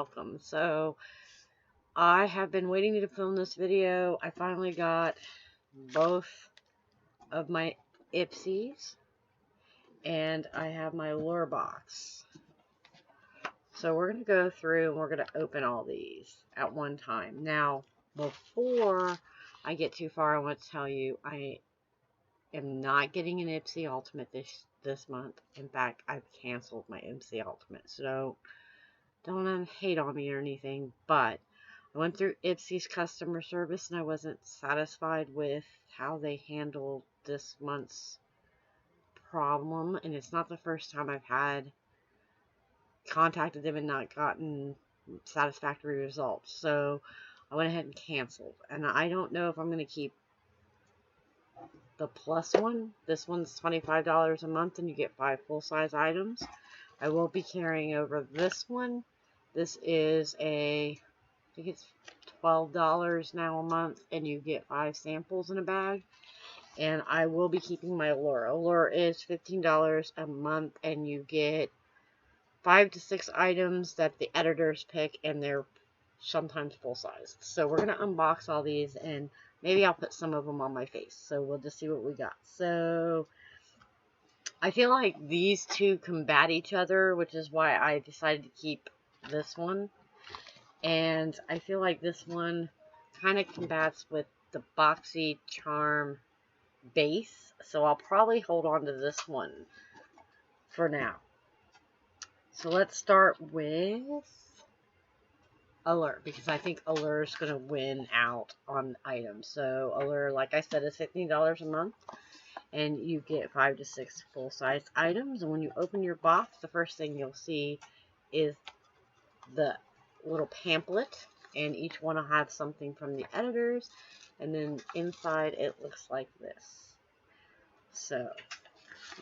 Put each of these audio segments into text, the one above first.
welcome. So I have been waiting to film this video. I finally got both of my Ipsys and I have my Allure box. So we're going to go through and we're going to open all these at one time. Now, before I get too far, I want to tell you I am not getting an Ipsy Ultimate this month. In fact, I've canceled my Ipsy Ultimate. So don't hate on me or anything, but I went through Ipsy's customer service and I wasn't satisfied with how they handled this month's problem. And it's not the first time I've had contacted them and not gotten satisfactory results. So I went ahead and canceled. And I don't know if I'm going to keep the plus one. This one's $25 a month and you get 5 full-size items. I will be carrying over this one. This is I think it's $12 now a month and you get 5 samples in a bag. And I will be keeping my Allure. Allure is $15 a month and you get 5 to 6 items that the editors pick and they're sometimes full-sized. So we're going to unbox all these and maybe I'll put some of them on my face. So we'll just see what we got. So I feel like these two combat each other, which is why I decided to keep this one. And I feel like this one kind of combats with the Boxy Charm base. So I'll probably hold on to this one for now. So let's start with Allure, because I think Allure is going to win out on items. So Allure, like I said, is $15 a month. And you get 5 to 6 full-size items. And when you open your box, the first thing you'll see is the little pamphlet. And each one will have something from the editors. And then inside it looks like this. So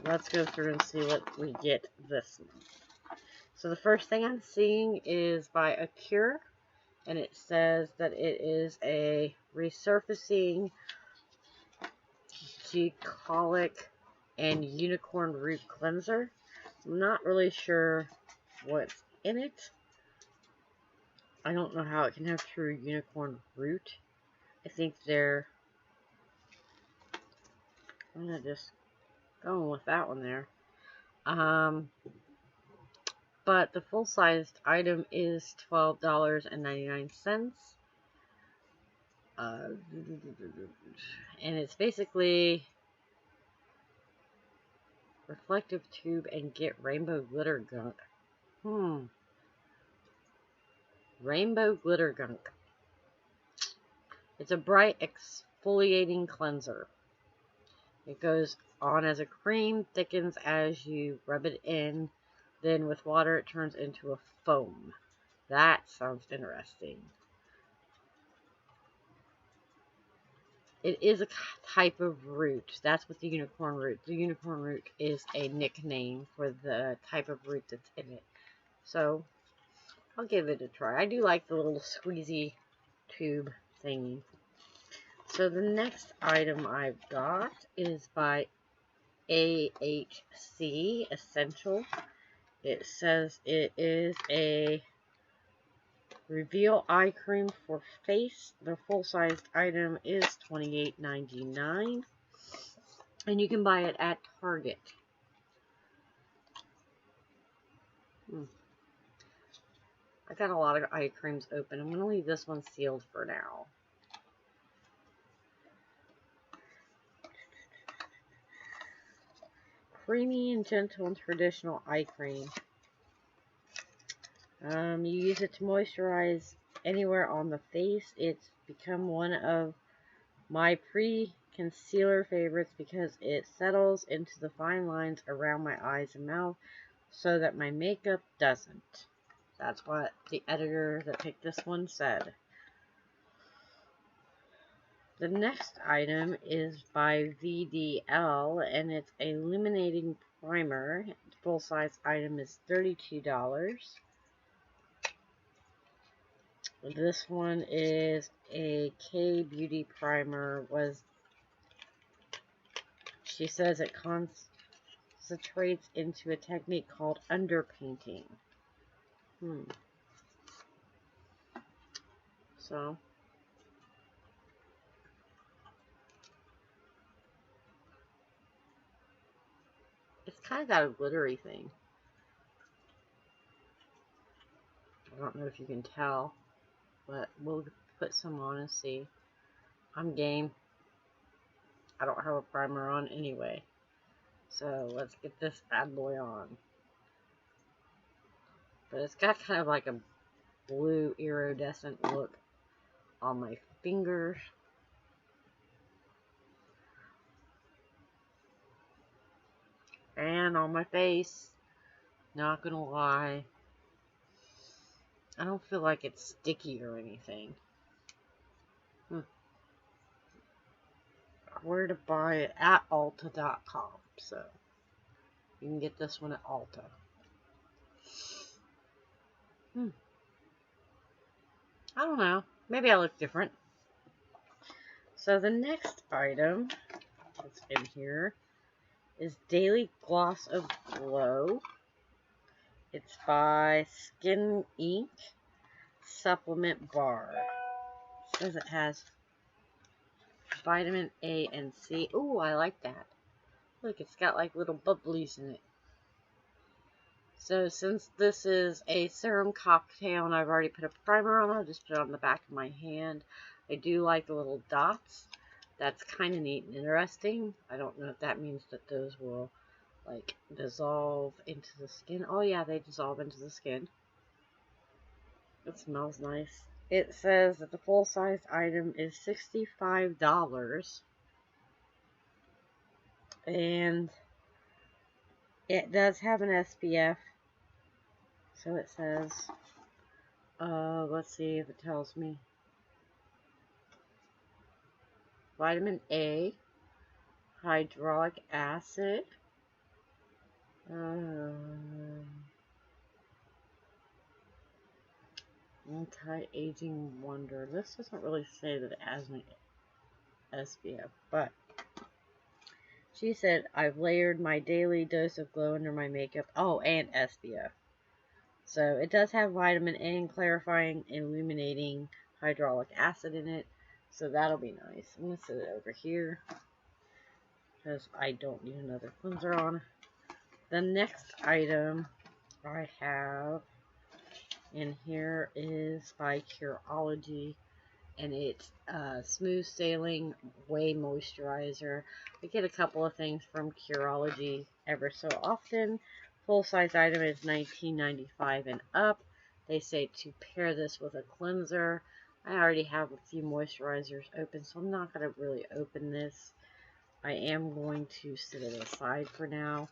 let's go through and see what we get this month. So the first thing I'm seeing is by Allure. And it says that it is a resurfacing glycolic and unicorn root cleanser. I'm not really sure what's in it. I don't know how it can have true unicorn root. I think I'm gonna just go with that one there. But the full-sized item is $12.99. And it's basically reflective tube and get rainbow glitter gunk. Rainbow glitter gunk. It's a bright exfoliating cleanser. It goes on as a cream, thickens as you rub it in. Then with water it turns into a foam. That sounds interesting. It is a type of root. That's what the unicorn root. The unicorn root is a nickname for the type of root that's in it. So I'll give it a try. I do like the little squeezy tube thingy. So the next item I've got is by AHC Essential. It says it is a Reveal Eye Cream for Face. The full-sized item is $28.99. And you can buy it at Target. I got a lot of eye creams open. I'm going to leave this one sealed for now. Creamy and gentle and traditional eye cream. You use it to moisturize anywhere on the face. It's become one of my pre-concealer favorites because it settles into the fine lines around my eyes and mouth so that my makeup doesn't. That's what the editor that picked this one said. The next item is by VDL, and it's a illuminating primer. The full-size item is $32. This one is a K-Beauty primer. She says it concentrates into a technique called underpainting. So it's kind of got a glittery thing. I don't know if you can tell, but we'll put some on and see. I'm game. I don't have a primer on anyway. So let's get this bad boy on. But it's got kind of like a blue iridescent look on my fingers. And on my face. Not gonna lie. I don't feel like it's sticky or anything. Where to buy it? At Ulta.com. So you can get this one at Ulta. I don't know. Maybe I look different. So the next item that's in here is Daily Gloss of Glow. It's by Skin Inc. Supplement Bar. It says it has vitamin A and C. Ooh, I like that. Look, it's got like little bubblies in it. So since this is a serum cocktail and I've already put a primer on, I'll just put it on the back of my hand. I do like the little dots. That's kind of neat and interesting. I don't know if that means that those will like dissolve into the skin. Oh yeah, they dissolve into the skin. It smells nice. It says that the full-size item is $65. And it does have an SPF. So it says, let's see if it tells me. Vitamin A, hyaluronic acid, anti-aging wonder. This doesn't really say that it has an SPF, but she said, I've layered my daily dose of glow under my makeup. Oh, and SPF. So it does have vitamin A and clarifying illuminating hyaluronic acid in it. So that'll be nice. I'm going to set it over here because I don't need another cleanser on. The next item I have in here is by Curology, and it's Smooth Sailing Whey Moisturizer. I get a couple of things from Curology ever so often. Full-size item is $19.95 and up. They say to pair this with a cleanser. I already have a few moisturizers open, so I'm not going to really open this. I am going to set it aside for now.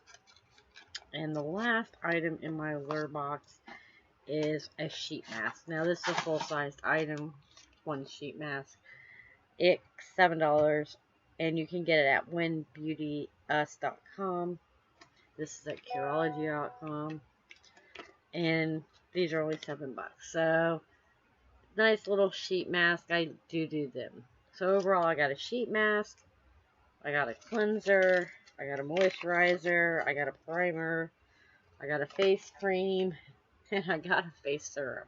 And the last item in my Allure box is a sheet mask. Now this is a full-sized item, one sheet mask. It's $7, and you can get it at winbeautyus.com. This is at Curology.com. And these are only $7. So, nice little sheet mask. I do them. So, overall, I got a sheet mask. I got a cleanser. I got a moisturizer. I got a primer. I got a face cream. And I got a face serum.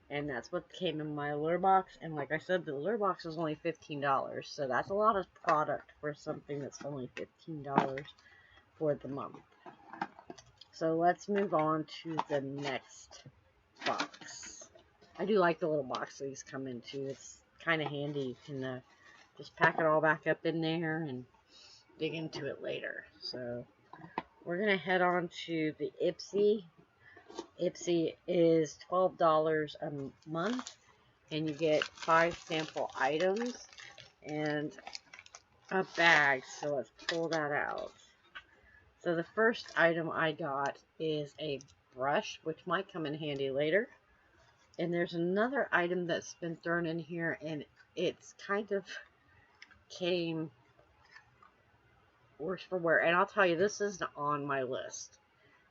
And that's what came in my Allure box. And like I said, the Allure box was only $15. So, that's a lot of product for something that's only $15. For the month. So let's move on to the next box. I do like the little box these come into. It's kind of handy. You can just pack it all back up in there and dig into it later. So we're going to head on to the Ipsy. Ipsy is $12 a month, and you get 5 sample items and a bag. So let's pull that out. So the first item I got is a brush, which might come in handy later. And there's another item that's been thrown in here, and it's kind of came worse for wear. And I'll tell you, this isn't on my list.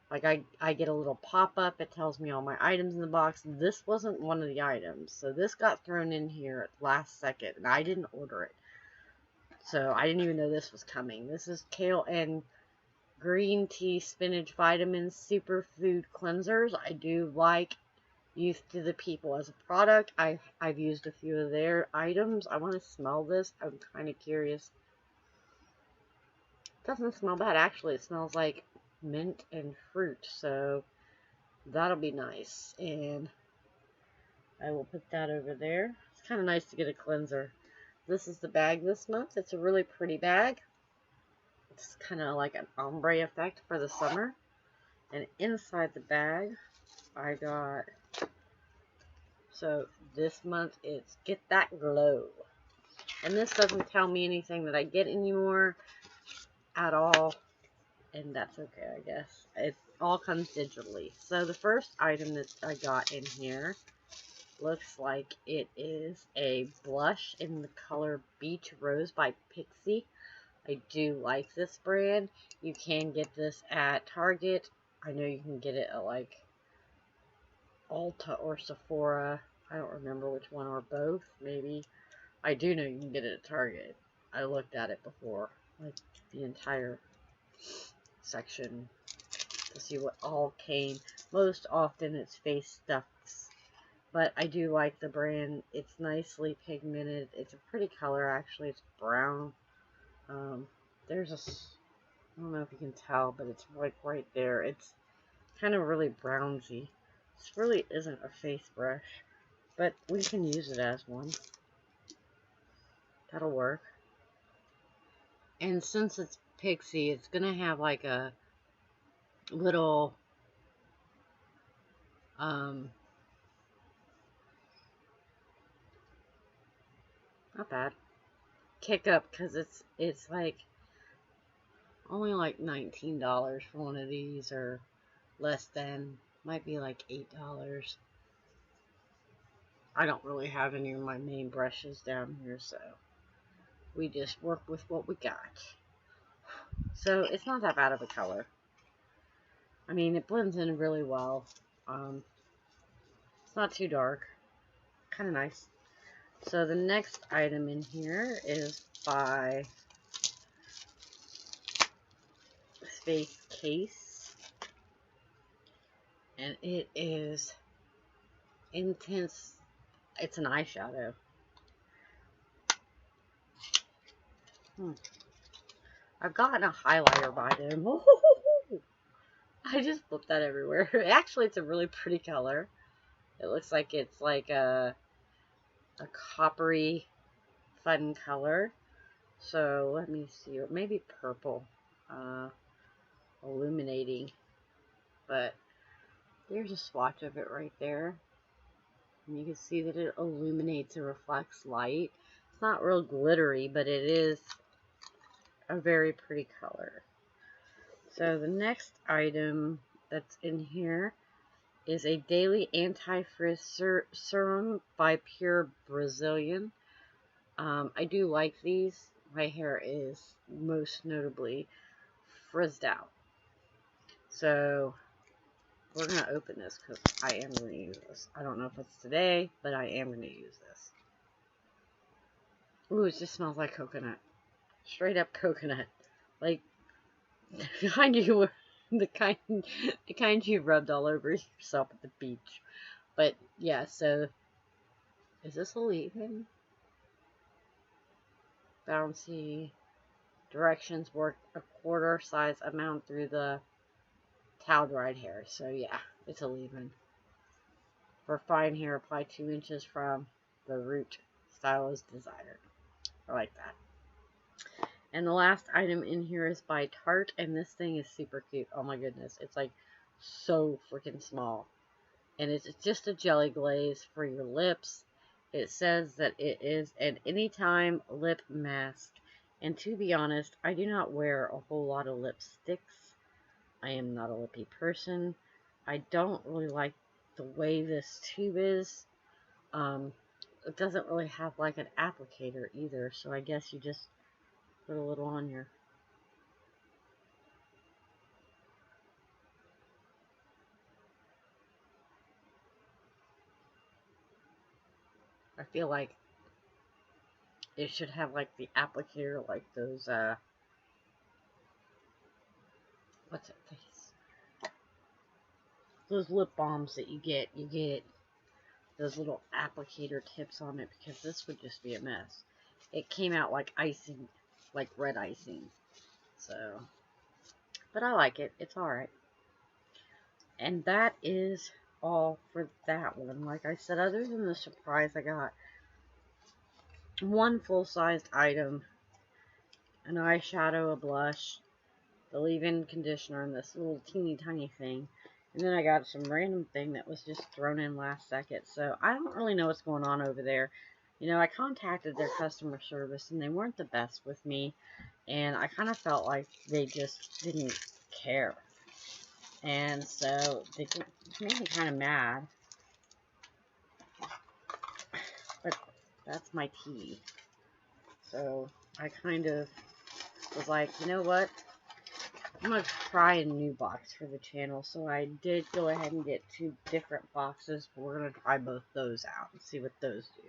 Like, I get a little pop-up. It tells me all my items in the box. This wasn't one of the items. So this got thrown in here at the last second, and I didn't order it. So I didn't even know this was coming. This is kale and green tea spinach vitamins superfood cleansers. I do like Youth to the People as a product. I've used a few of their items. I want to smell this. I'm kind of curious. It doesn't smell bad, actually. It smells like mint and fruit, so that'll be nice. And I will put that over there. It's kind of nice to get a cleanser. This is the bag this month. It's a really pretty bag. It's kind of like an ombre effect for the summer. And inside the bag, I got, so this month it's Get That Glow. And this doesn't tell me anything that I get anymore at all. And that's okay, I guess. It all comes digitally. So the first item that I got in here looks like it is a blush in the color Beach Rose by Pixie. I do like this brand. You can get this at Target. I know you can get it at like Ulta or Sephora. I don't remember which one, or both, maybe. I do know you can get it at Target. I looked at it before, like the entire section, to see what all came. Most often it's face stuffs, but I do like the brand. It's nicely pigmented. It's a pretty color, actually. It's brown. There's a, I don't know if you can tell, but it's like right there. It's kind of really brownsy. This really isn't a face brush, but we can use it as one. That'll work. And since it's Pixie, it's gonna have like a little not bad, kick up, because it's like only like $19 for one of these, or less than, might be like $8. I don't really have any of my main brushes down here, so we just work with what we got. So it's not that bad of a color. I mean, it blends in really well. It's not too dark. Kind of nice. So the next item in here is by Space Case. And it is Intense. It's an eyeshadow. I've gotten a highlighter by them. I just flipped that everywhere. Actually, it's a really pretty color. It looks like it's like a coppery, fun color. So let me see, or maybe purple, illuminating. But there's a swatch of it right there. And you can see that it illuminates and reflects light. It's not real glittery, but it is a very pretty color. So the next item that's in here is a Daily Anti-Frizz Serum by Pure Brazilian. I do like these. My hair is most notably frizzed out. So we're going to open this because I am going to use this. I don't know if it's today, but I am going to use this. Ooh, it just smells like coconut. Straight up coconut. Like the kind you rubbed all over yourself at the beach. But yeah, so is this a leave-in? Bouncy. Directions work a quarter size amount through the towel dried hair. So yeah, it's a leave-in. For fine hair, apply 2 inches from the root. Style is desired. I like that. And the last item in here is by Tarte, and this thing is super cute. Oh my goodness, it's like so freaking small. And it's just a jelly glaze for your lips. It says that it is an anytime lip mask. And to be honest, I do not wear a whole lot of lipsticks. I am not a lippy person. I don't really like the way this tube is. It doesn't really have like an applicator either, so I guess you just put a little on your I feel like it should have like the applicator, like those what's it? Those lip balms that you get those little applicator tips on it because this would just be a mess. It came out like icing, like red icing. So, but I like it. It's alright. And that is all for that one. Like I said, other than the surprise, I got one full-sized item, an eyeshadow, a blush, the leave-in conditioner, and this little teeny tiny thing. And then I got some random thing that was just thrown in last second. So I don't really know what's going on over there. You know, I contacted their customer service, and they weren't the best with me. And I kind of felt like they just didn't care. And so they made me kind of mad. But that's my tea. So I kind of was like, you know what? I'm going to try a new box for the channel. So I did go ahead and get 2 different boxes. We're going to try both those out and see what those do.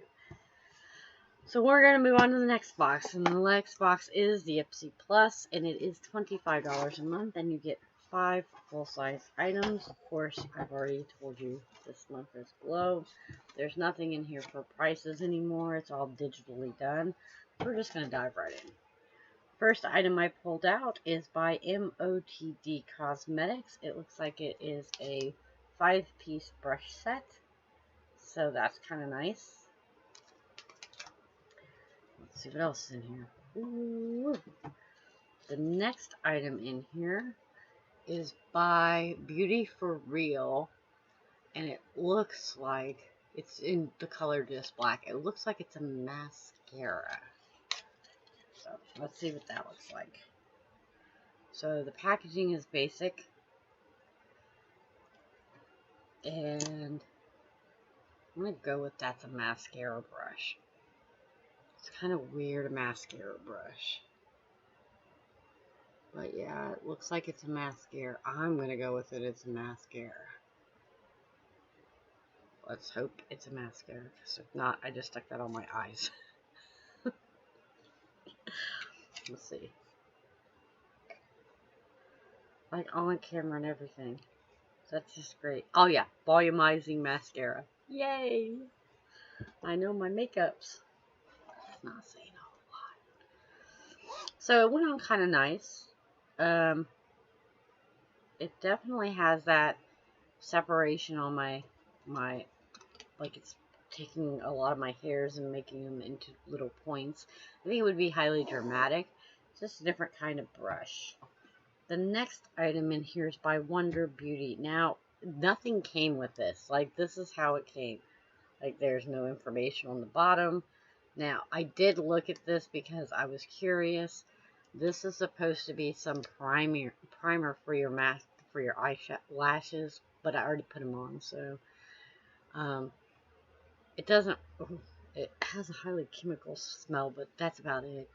So we're going to move on to the next box. And the next box is the Ipsy Plus. And it is $25 a month. And you get 5 full-size items. Of course, I've already told you this month is below. There's nothing in here for prices anymore. It's all digitally done. We're just going to dive right in. First item I pulled out is by MOTD Cosmetics. It looks like it is a 5-piece brush set. So that's kind of nice. Let's see what else is in here. Ooh. The next item in here is by Beauty for Real. And it looks like it's in the color just black. It looks like it's a mascara. So let's see what that looks like. So the packaging is basic. And I'm going to go with that's a mascara brush. It's kind of weird, a mascara brush. But yeah, it looks like it's a mascara. I'm going to go with it. It's a mascara. Let's hope it's a mascara. Because if not, I just stuck that on my eyes. Let's see. Like on camera and everything. So that's just great. Oh yeah, volumizing mascara. Yay! I know my makeups. That's not saying a whole lot. So it went on kind of nice. It definitely has that separation on my like it's taking a lot of my hairs and making them into little points. I think it would be highly dramatic. It's just a different kind of brush. The next item in here is by Wonder Beauty. Now, nothing came with this. Like, this is how it came. Like, there's no information on the bottom. Now, I did look at this because I was curious. This is supposed to be some primer for your mask, for your eyelashes, but I already put them on, so it doesn't. It has a highly chemical smell, but that's about it.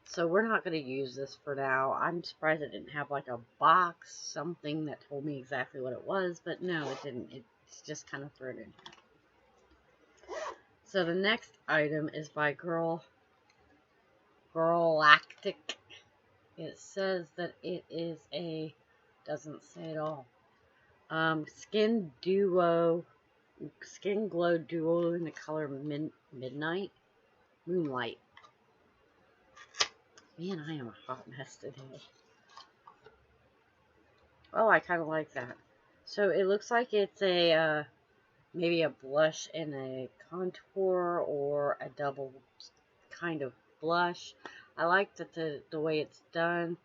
So we're not going to use this for now. I'm surprised it didn't have like a box, something that told me exactly what it was, but no, it didn't. It's just kind of thrown in here. So the next item is by Girlactic. It says that it is a, doesn't say at all. Skin Glow Duo in the color Moonlight. Man, I am a hot mess today. Oh, I kind of like that. So it looks like it's a maybe a blush and a contour or a double kind of blush. I like that the way it's done.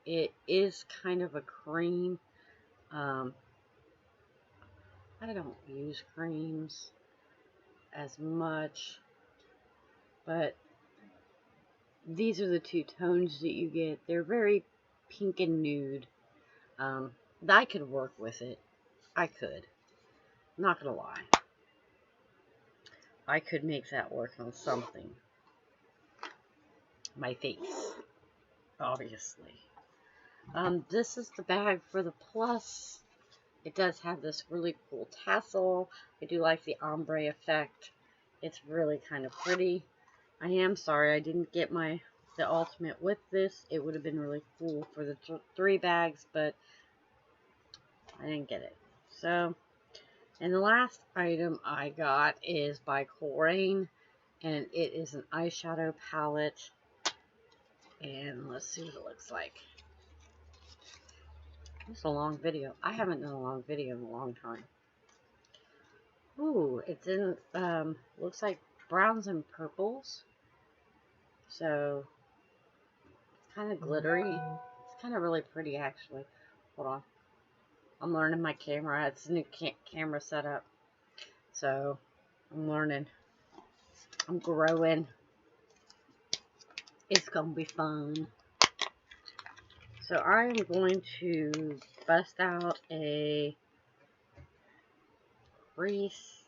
It is kind of a cream. I don't use creams as much, but these are the 2 tones that you get. They're very pink and nude. I could work with it. I could. I'm not gonna lie. I could make that work on something. My face, obviously. This is the bag for the Plus. It does have this really cool tassel. I do like the ombre effect. It's really kind of pretty. I am sorry I didn't get the ultimate with this. It would have been really cool for the 3 bags, but I didn't get it. So And the last item I got is by Coleraine, and it is an eyeshadow palette. And let's see what it looks like. It's a long video. I haven't done a long video in a long time. Ooh, it's in, looks like browns and purples. So, it's kind of glittery. It's kind of really pretty, actually. Hold on. I'm learning my camera. It's a new camera setup. So, I'm learning. I'm growing. It's going to be fun. So, I am going to bust out a crease.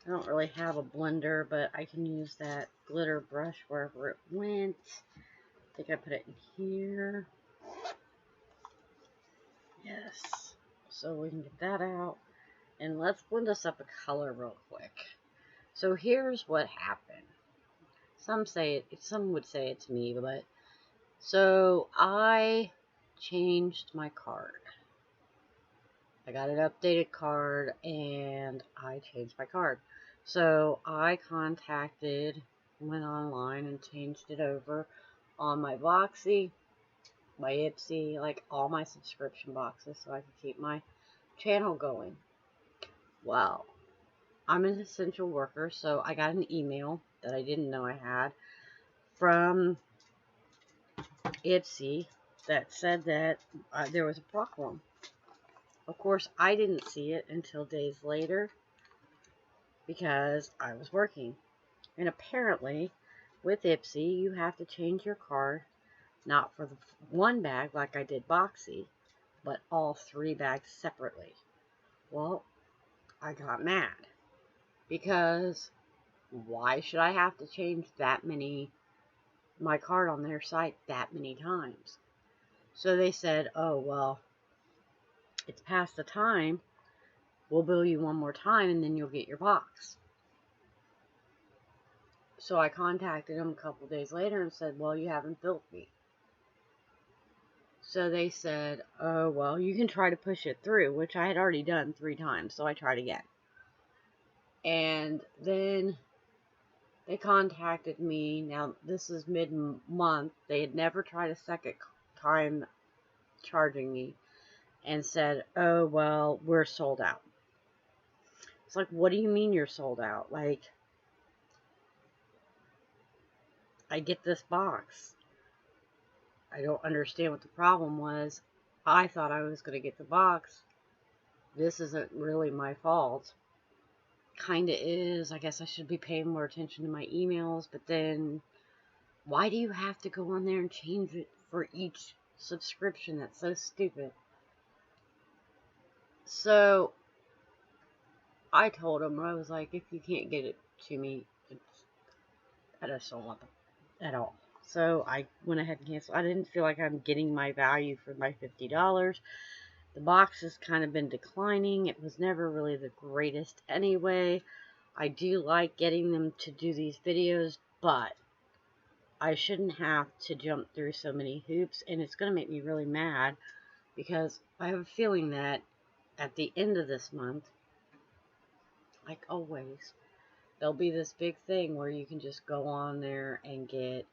I don't really have a blender, but I can use that glitter brush wherever it went. I think I put it in here. Yes. So we can get that out. And let's blend us up a color real quick. So here's what happened. Some would say it's me, but so I changed my card. I got an updated card and I changed my card. So I went online and changed it over on my Voxy, my Ipsy, like all my subscription boxes so I could keep my channel going. Well, I'm an essential worker, so I got an email that I didn't know I had from Ipsy that said that there was a problem. Of course, I didn't see it until days later because I was working. And apparently, with Ipsy, you have to change your card, not for the one bag like I did Boxy, but all 3 bags separately. Well, I got mad because why should I have to change my card on their site that many times? So they said, oh, well, it's past the time. We'll bill you one more time and then you'll get your box. So I contacted them a couple days later and said, well, you haven't billed me. So they said, oh, well, you can try to push it through, which I had already done 3 times, so I tried again. And then they contacted me. Now, this is mid-month. They had never tried a second time charging me and said, oh, well, we're sold out. It's like, what do you mean you're sold out? Like, I get this box. I don't understand what the problem was. I thought I was going to get the box. This isn't really my fault. Kinda is. I guess I should be paying more attention to my emails, but then why do you have to go on there and change it for each subscription? That's so stupid. So I told him, I was like, if you can't get it to me, I just don't want them at all. So I went ahead and canceled. I didn't feel like I'm getting my value for my $50. The box has kind of been declining. It was never really the greatest anyway. I do like getting them to do these videos, but I shouldn't have to jump through so many hoops, and it's going to make me really mad because I have a feeling that at the end of this month, like always, there'll be this big thing where you can just go on there and get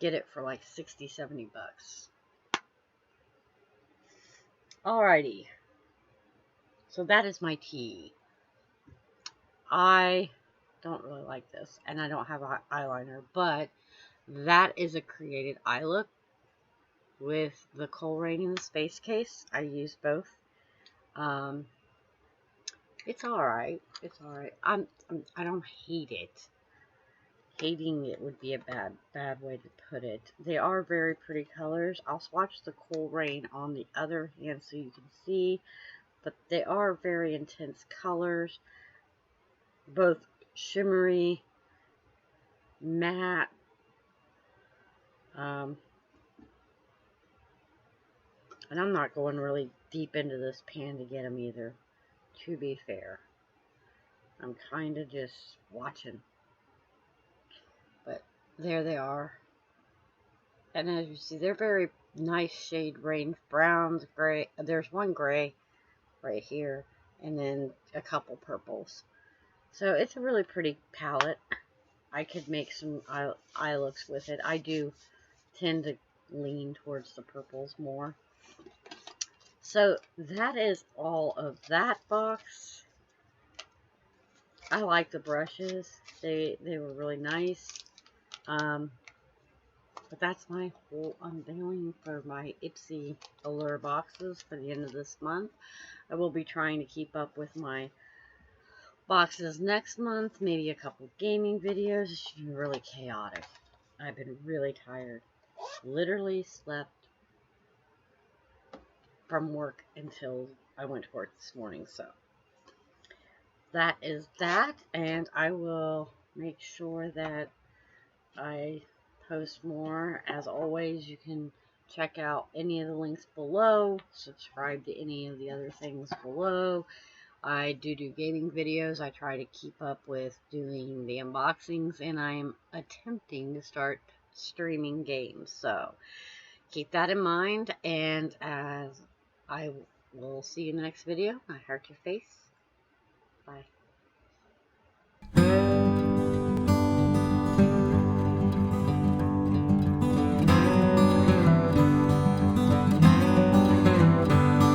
it for like 60, 70 bucks. Alrighty. So that is my tea. I don't really like this, and I don't have an eyeliner, but that is a created eye look with the Coleraine in the space case. I use both. It's alright. It's alright. I don't hate it. Hating it would be a bad way to put it. They are very pretty colors. I'll swatch the Coleraine on the other hand so you can see, but they are very intense colors. Both shimmery, matte, and I'm not going really deep into this pan to get them either, to be fair. I'm kind of just watching. But there they are. And as you see, they're very nice shade range. Browns, gray. There's one gray right here, and then a couple purples. So it's a really pretty palette. I could make some eye looks with it. I do tend to lean towards the purples more. So that is all of that box. I like the brushes. They were really nice. But that's my whole unveiling for my Ipsy Allure boxes for the end of this month. I will be trying to keep up with my boxes next month. Maybe a couple gaming videos. It's been really chaotic. I've been really tired. Literally slept from work until I went to work this morning. So that is that. And I will make sure that I post more. As always, you can check out any of the links below. Subscribe to any of the other things below. I do gaming videos. I try to keep up with doing the unboxings, and I am attempting to start streaming games. So keep that in mind, and as I will see you in the next video. I heart your face. Bye.